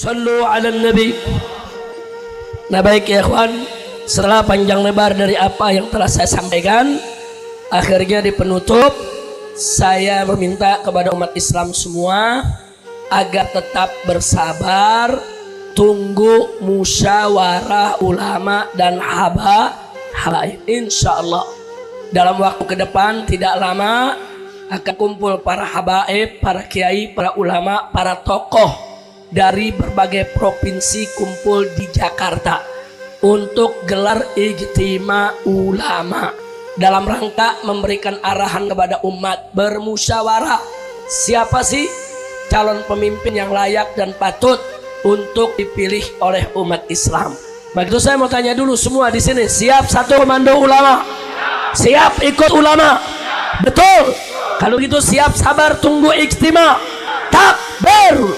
Sallu ala nabi. Nah baik ya ikhwan, setelah panjang lebar dari apa yang telah saya sampaikan, akhirnya di penutup saya meminta kepada umat Islam semua agar tetap bersabar, tunggu musyawarah ulama dan habaib. Insya Allah dalam waktu ke depan tidak lama akan kumpul para habaib, para kiai, para ulama, para tokoh dari berbagai provinsi kumpul di Jakarta untuk gelar ijtima ulama dalam rangka memberikan arahan kepada umat bermusyawarah siapa sih calon pemimpin yang layak dan patut untuk dipilih oleh umat Islam. Begitu saya mau tanya dulu semua di sini, siap satu komando ulama? Siap ikut ulama? Betul. Kalau gitu siap sabar tunggu ijtima. Takbir.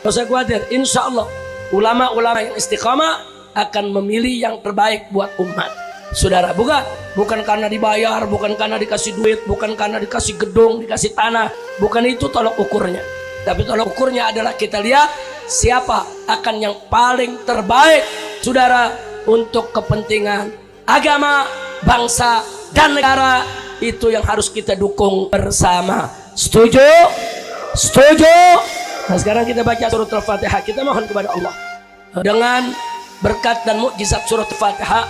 Kalau saya khawatir, insya Allah ulama-ulama yang istiqamah akan memilih yang terbaik buat umat. Saudara, bukan karena dibayar, bukan karena dikasih duit, bukan karena dikasih gedung, dikasih tanah, bukan itu tolok ukurnya. Tapi tolok ukurnya adalah kita lihat siapa akan yang paling terbaik, saudara, untuk kepentingan agama, bangsa, dan negara. Itu yang harus kita dukung bersama. Setuju? Setuju? Nah sekarang kita baca surat Al-Fatihah. Kita mohon kepada Allah dengan berkat dan mukjizat surat Al-Fatihah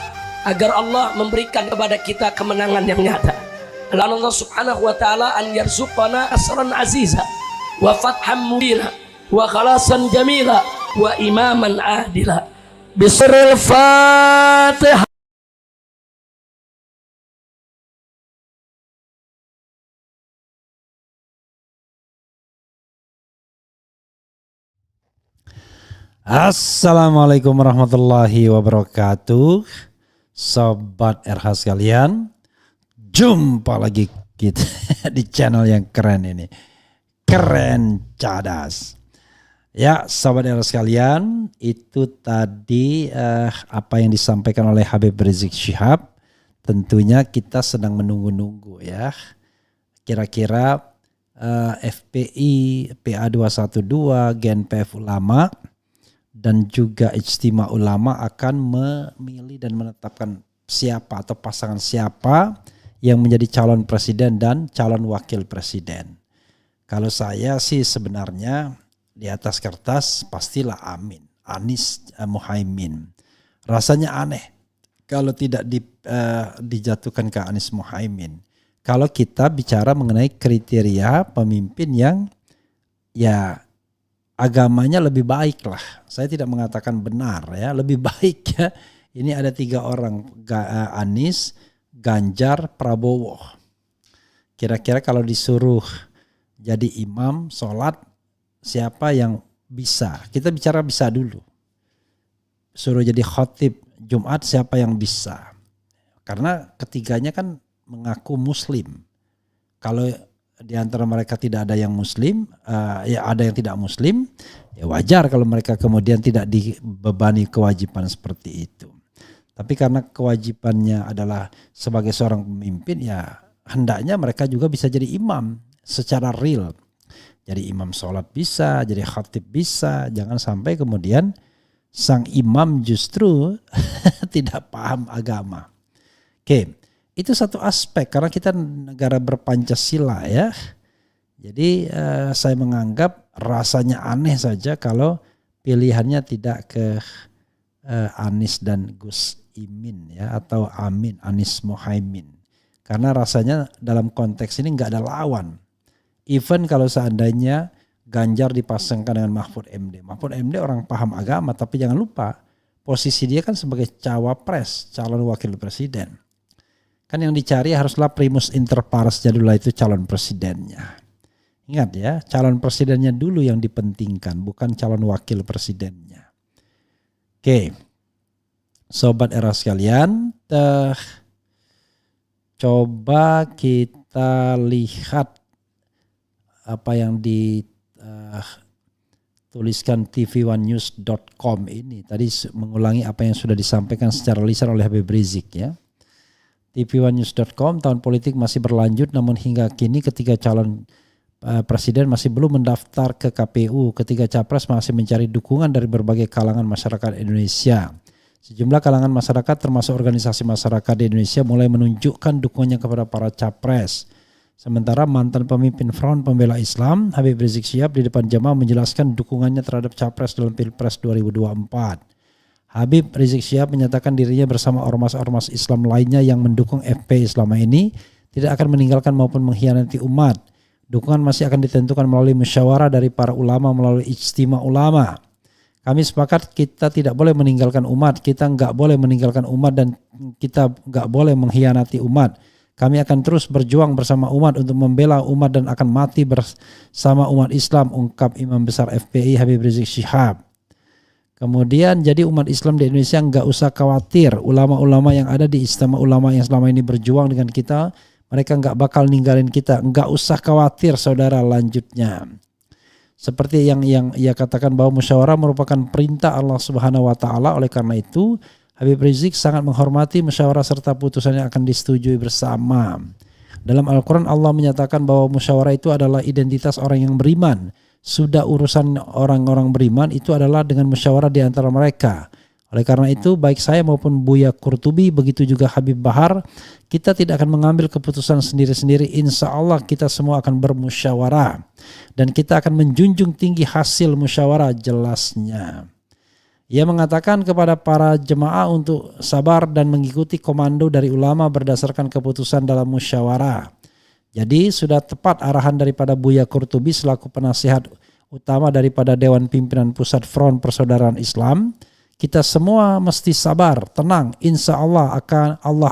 agar Allah memberikan kepada kita kemenangan yang nyata. Allah subhanahu wa ta'ala an yarzuqana asran aziza wa fatham mubina wa khalasan jamila wa imaman adila. Bismillahil Fatihah. Assalamualaikum warahmatullahi wabarakatuh. Sobat RH sekalian, jumpa lagi kita di channel yang keren ini, Keren Cadas. Ya sobat RH sekalian, itu tadi apa yang disampaikan oleh Habib Rizik Syihab. Tentunya kita sedang menunggu-nunggu ya, kira-kira FPI, PA212, GNPF Ulama dan juga Ijtima Ulama akan memilih dan menetapkan siapa atau pasangan siapa yang menjadi calon presiden dan calon wakil presiden. Kalau saya sih sebenarnya di atas kertas pastilah Amin, Anies Muhaimin. Rasanya aneh kalau tidak dijatuhkan ke Anies Muhaimin. Kalau kita bicara mengenai kriteria pemimpin yang ya agamanya lebih baik lah. Saya tidak mengatakan benar ya, lebih baik ya. Ini ada 3 orang, Anies, Ganjar, Prabowo. Kira-kira kalau disuruh jadi imam sholat, siapa yang bisa? Kita bicara bisa dulu. Suruh jadi khotib Jumat, siapa yang bisa? Karena ketiganya kan mengaku muslim. Kalau di antara mereka tidak ada yang muslim, ya ada yang tidak muslim, ya wajar kalau mereka kemudian tidak dibebani kewajiban seperti itu. Tapi karena kewajibannya adalah sebagai seorang pemimpin, ya hendaknya mereka juga bisa jadi imam secara real. Jadi imam sholat bisa, jadi khatib bisa, jangan sampai kemudian sang imam justru tidak paham agama. Oke. Itu satu aspek karena kita negara berpancasila ya. Jadi saya menganggap rasanya aneh saja kalau pilihannya tidak ke Anies dan Gus Imin ya, atau Amin, Anies Muhaimin. Karena rasanya dalam konteks ini nggak ada lawan. Even kalau seandainya Ganjar dipasangkan dengan Mahfud MD. Mahfud MD orang paham agama, tapi jangan lupa posisi dia kan sebagai cawapres, calon wakil presiden. Kan yang dicari haruslah primus inter pares jadilah itu calon presidennya. Ingat ya, calon presidennya dulu yang dipentingkan, bukan calon wakil presidennya. Oke, sobat era sekalian, coba kita lihat apa yang dituliskan tv1news.com ini. Tadi mengulangi apa yang sudah disampaikan secara lisan oleh Habib Rizik ya. tv1news.com, tahun politik masih berlanjut namun hingga kini ketiga calon Presiden masih belum mendaftar ke KPU. Ketiga capres masih mencari dukungan dari berbagai kalangan masyarakat Indonesia. Sejumlah kalangan masyarakat termasuk organisasi masyarakat di Indonesia mulai menunjukkan dukungannya kepada para capres. Sementara mantan pemimpin Front Pembela Islam Habib Rizik Syihab di depan jamaah menjelaskan dukungannya terhadap capres dalam Pilpres 2024. Habib Rizik Syihab menyatakan dirinya bersama ormas-ormas Islam lainnya yang mendukung FPI selama ini tidak akan meninggalkan maupun mengkhianati umat. Dukungan masih akan ditentukan melalui musyawarah dari para ulama melalui ijtima ulama. Kami sepakat kita tidak boleh meninggalkan umat, kita nggak boleh meninggalkan umat dan kita nggak boleh mengkhianati umat. Kami akan terus berjuang bersama umat untuk membela umat dan akan mati bersama umat Islam, ungkap Imam Besar FPI Habib Rizik Syihab. Kemudian jadi umat Islam di Indonesia nggak usah khawatir, ulama-ulama yang ada di Ijtima Ulama yang selama ini berjuang dengan kita, mereka nggak bakal ninggalin kita, nggak usah khawatir saudara. Lanjutnya, seperti yang ia katakan bahwa musyawarah merupakan perintah Allah Subhanahu Wa Taala. Oleh karena itu Habib Rizik sangat menghormati musyawarah serta putusan yang akan disetujui bersama. Dalam Al-Quran Allah menyatakan bahwa musyawarah itu adalah identitas orang yang beriman. Sudah urusan orang-orang beriman itu adalah dengan musyawarah di antara mereka. Oleh karena itu baik saya maupun Buya Qurtubi, begitu juga Habib Bahar, kita tidak akan mengambil keputusan sendiri-sendiri. Insya Allah kita semua akan bermusyawarah. Dan kita akan menjunjung tinggi hasil musyawarah, jelasnya. Ia mengatakan kepada para jemaah untuk sabar dan mengikuti komando dari ulama berdasarkan keputusan dalam musyawarah. Jadi sudah tepat arahan daripada Buya Qurtubi selaku penasihat utama daripada Dewan Pimpinan Pusat Front Persaudaraan Islam. Kita semua mesti sabar, tenang. Insya Allah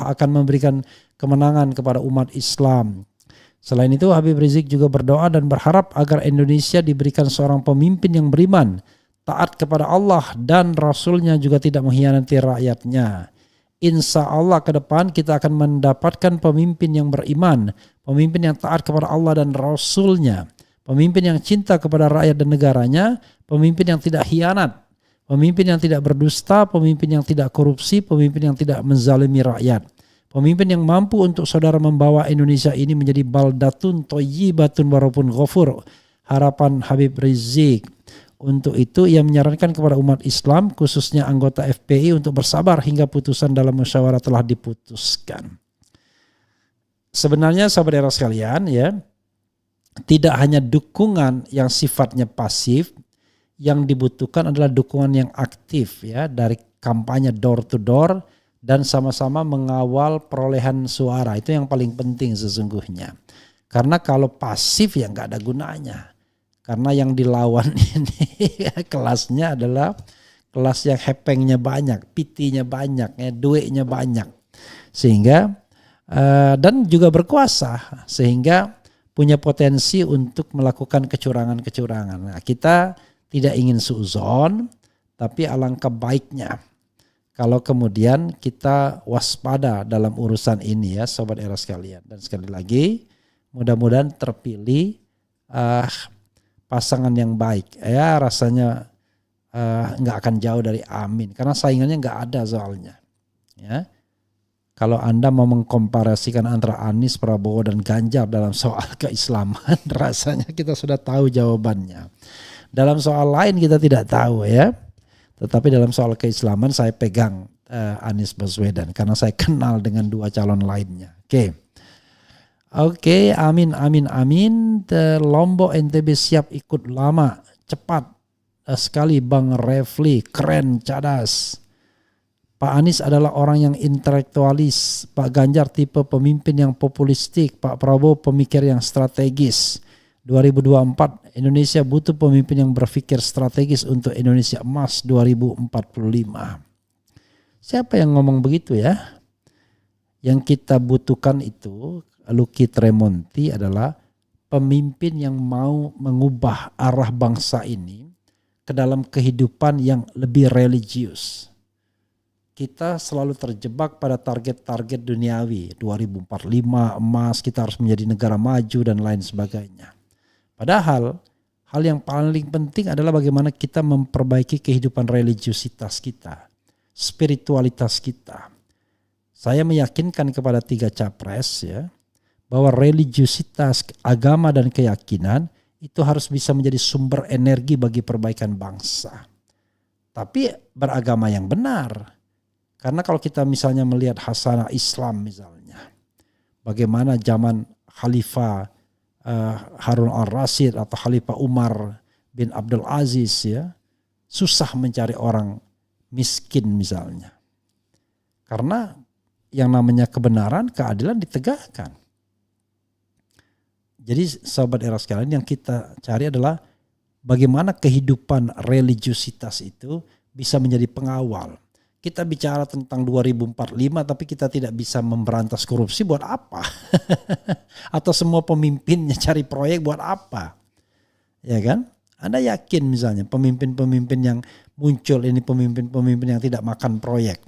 akan memberikan kemenangan kepada umat Islam. Selain itu Habib Rizik juga berdoa dan berharap agar Indonesia diberikan seorang pemimpin yang beriman, taat kepada Allah dan Rasulnya, juga tidak mengkhianati rakyatnya. Insya Allah ke depan kita akan mendapatkan pemimpin yang beriman, pemimpin yang taat kepada Allah dan Rasulnya, pemimpin yang cinta kepada rakyat dan negaranya, pemimpin yang tidak khianat, pemimpin yang tidak berdusta, pemimpin yang tidak korupsi, pemimpin yang tidak menzalimi rakyat, pemimpin yang mampu untuk saudara membawa Indonesia ini menjadi baldatun thayyibatun warabun ghafur. Harapan Habib Rizik. Untuk itu ia menyarankan kepada umat Islam khususnya anggota FPI untuk bersabar hingga putusan dalam musyawarah telah diputuskan. Sebenarnya sahabat era sekalian ya, tidak hanya dukungan yang sifatnya pasif, yang dibutuhkan adalah dukungan yang aktif ya, dari kampanye door to door dan sama-sama mengawal perolehan suara. Itu yang paling penting sesungguhnya. Karena kalau pasif ya nggak ada gunanya. Karena yang dilawan ini kelasnya adalah kelas yang hepengnya banyak, pitinya banyak, ya, duitnya banyak. Sehingga dan juga berkuasa, sehingga punya potensi untuk melakukan kecurangan-kecurangan. Nah, kita tidak ingin suuzon, tapi alangkah baiknya kalau kemudian kita waspada dalam urusan ini ya sobat era sekalian. Dan sekali lagi mudah-mudahan terpilih pasangan yang baik. Ya rasanya nggak akan jauh dari amin. Karena saingannya nggak ada soalnya. Ya. Kalau Anda mau mengkomparasikan antara Anies, Prabowo dan Ganjar dalam soal keislaman, rasanya kita sudah tahu jawabannya. Dalam soal lain kita tidak tahu ya. Tetapi dalam soal keislaman saya pegang Anies Baswedan. Karena saya kenal dengan dua calon lainnya. Oke, amin. Lombok NTB siap ikut lama, cepat sekali Bang Refli, keren, cadas. Pak Anies adalah orang yang intelektualis, Pak Ganjar tipe pemimpin yang populistik, Pak Prabowo pemikir yang strategis. 2024 Indonesia butuh pemimpin yang berpikir strategis untuk Indonesia Emas 2045. Siapa yang ngomong begitu ya? Yang kita butuhkan itu Luki Tremonti adalah pemimpin yang mau mengubah arah bangsa ini ke dalam kehidupan yang lebih religius. Kita selalu terjebak pada target-target duniawi. 2045 emas, kita harus menjadi negara maju dan lain sebagainya. Padahal hal yang paling penting adalah bagaimana kita memperbaiki kehidupan religiusitas kita, spiritualitas kita. Saya meyakinkan kepada 3 capres ya, bahwa religiusitas, agama dan keyakinan itu harus bisa menjadi sumber energi bagi perbaikan bangsa. Tapi beragama yang benar. Karena kalau kita misalnya melihat hasanah Islam misalnya, bagaimana zaman Khalifah Harun al-Rasyid atau Khalifah Umar bin Abdul Aziz ya, susah mencari orang miskin misalnya. Karena yang namanya kebenaran, keadilan ditegakkan. Jadi sahabat era sekalian, yang kita cari adalah bagaimana kehidupan religiusitas itu bisa menjadi pengawal. Kita bicara tentang 2045 tapi kita tidak bisa memberantas korupsi, buat apa? Atau semua pemimpinnya cari proyek, buat apa? Ya kan? Anda yakin misalnya pemimpin-pemimpin yang muncul ini pemimpin-pemimpin yang tidak makan proyek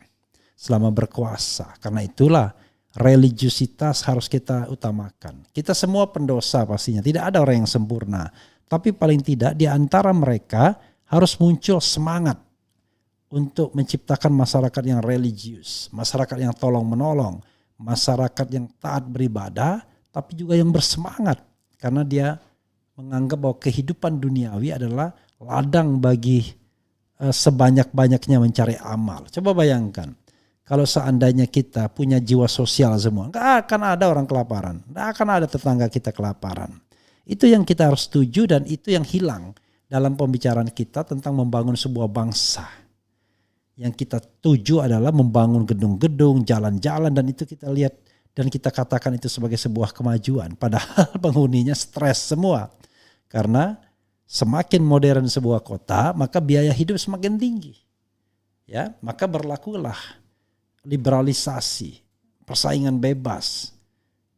selama berkuasa. Karena itulah religiusitas harus kita utamakan. Kita semua pendosa pastinya, tidak ada orang yang sempurna. Tapi paling tidak di antara mereka harus muncul semangat untuk menciptakan masyarakat yang religius, masyarakat yang tolong menolong, masyarakat yang taat beribadah, tapi juga yang bersemangat. Karena dia menganggap bahwa kehidupan duniawi adalah ladang bagi sebanyak-banyaknya mencari amal. Coba bayangkan, kalau seandainya kita punya jiwa sosial semua, gak akan ada orang kelaparan, gak akan ada tetangga kita kelaparan. Itu yang kita harus tuju dan itu yang hilang dalam pembicaraan kita tentang membangun sebuah bangsa. Yang kita tuju adalah membangun gedung-gedung, jalan-jalan, dan itu kita lihat dan kita katakan itu sebagai sebuah kemajuan. Padahal penghuninya stres semua. Karena semakin modern sebuah kota, maka biaya hidup semakin tinggi. Ya, maka berlakulah liberalisasi, persaingan bebas.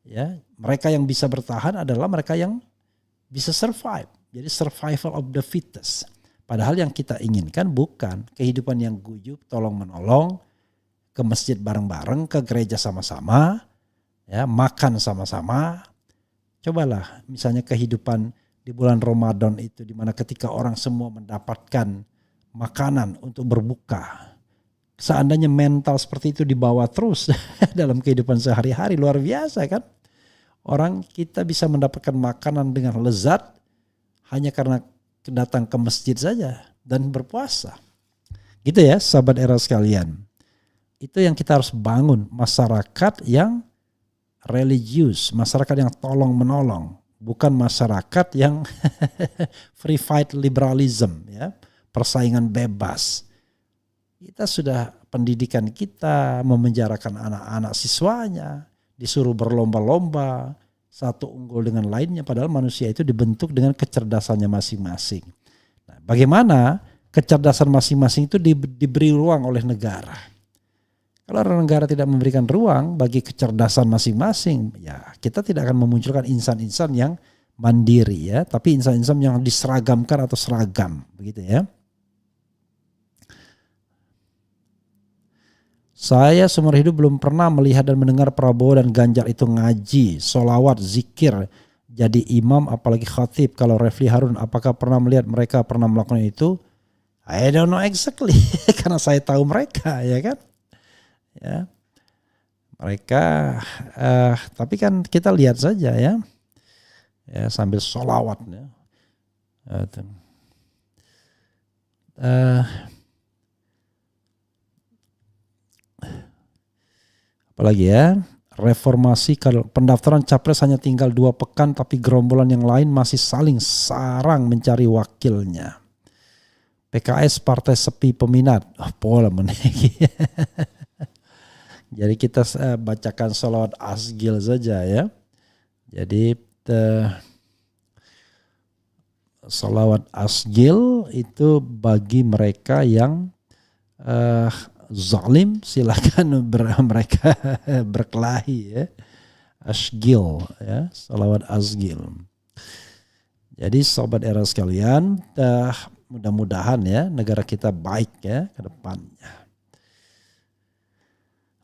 Ya, mereka yang bisa bertahan adalah mereka yang bisa survive. Jadi survival of the fittest. Padahal yang kita inginkan bukan kehidupan yang guyup, tolong menolong, ke masjid bareng-bareng, ke gereja sama-sama, ya, makan sama-sama. Cobalah misalnya kehidupan di bulan Ramadan itu, di mana ketika orang semua mendapatkan makanan untuk berbuka. Seandainya mental seperti itu dibawa terus dalam kehidupan sehari-hari, luar biasa kan? Orang kita bisa mendapatkan makanan dengan lezat hanya karena datang ke masjid saja dan berpuasa. Gitu ya sahabat era sekalian. Itu yang kita harus bangun, masyarakat yang religius, masyarakat yang tolong menolong, bukan masyarakat yang free fight liberalism ya, persaingan bebas. Kita sudah pendidikan kita memenjarakan anak-anak siswanya, disuruh berlomba-lomba, satu unggul dengan lainnya, padahal manusia itu dibentuk dengan kecerdasannya masing-masing. Nah, bagaimana kecerdasan masing-masing itu diberi ruang oleh negara? Kalau negara tidak memberikan ruang bagi kecerdasan masing-masing, ya kita tidak akan memunculkan insan-insan yang mandiri ya, tapi insan-insan yang diseragamkan atau seragam, begitu ya. Saya seumur hidup belum pernah melihat dan mendengar Prabowo dan Ganjar itu ngaji, solawat, zikir, jadi imam apalagi khatib. Kalau Refli Harun, apakah pernah melihat mereka pernah melakukan itu? I don't know exactly, karena saya tahu mereka ya kan. Ya, mereka, tapi kan kita lihat saja ya, sambil solawat ya. Apalagi ya, reformasi, kalau pendaftaran capres hanya tinggal 2 pekan tapi gerombolan yang lain masih saling sarang mencari wakilnya. PKS partai sepi peminat. Pola menegi. Jadi kita bacakan sholawat asgil saja ya. Jadi sholawat asgil itu bagi mereka yang zalim, silakan mereka berkelahi ya. Asgil ya, salawat asgil. Jadi sobat era sekalian, mudah-mudahan ya negara kita baik ya ke depannya.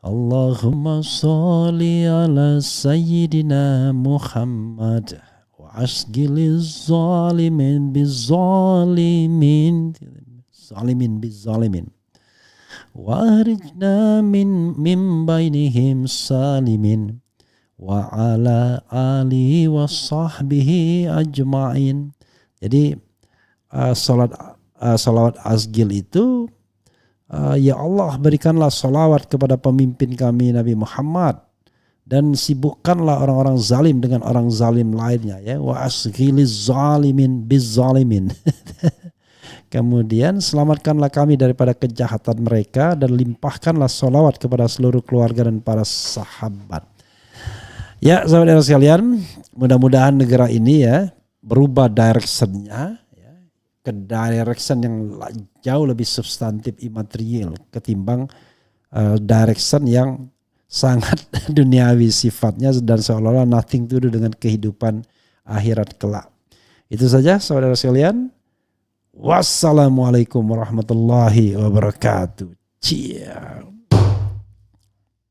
Allahumma sholli ala sayyidina Muhammad wa asgiliz zalimin bizzalimin zalimin bizzalimin. Wa arijna min bainihim salimin wa ala alihi wa sahbihi ajma'in. Jadi salawat asgil itu ya Allah berikanlah salawat kepada pemimpin kami Nabi Muhammad dan sibukkanlah orang-orang zalim dengan orang zalim lainnya ya, wa asghiliz zalimin bizzalimin. Kemudian selamatkanlah kami daripada kejahatan mereka dan limpahkanlah salawat kepada seluruh keluarga dan para sahabat. Ya sahabat sekalian, mudah-mudahan negara ini ya berubah directionnya ya, ke direction yang jauh lebih substantif imaterial ketimbang direction yang sangat duniawi sifatnya dan seolah-olah nothing to do dengan kehidupan akhirat kelak. Itu saja saudara sekalian. Wassalamualaikum warahmatullahi wabarakatuh. Ciao.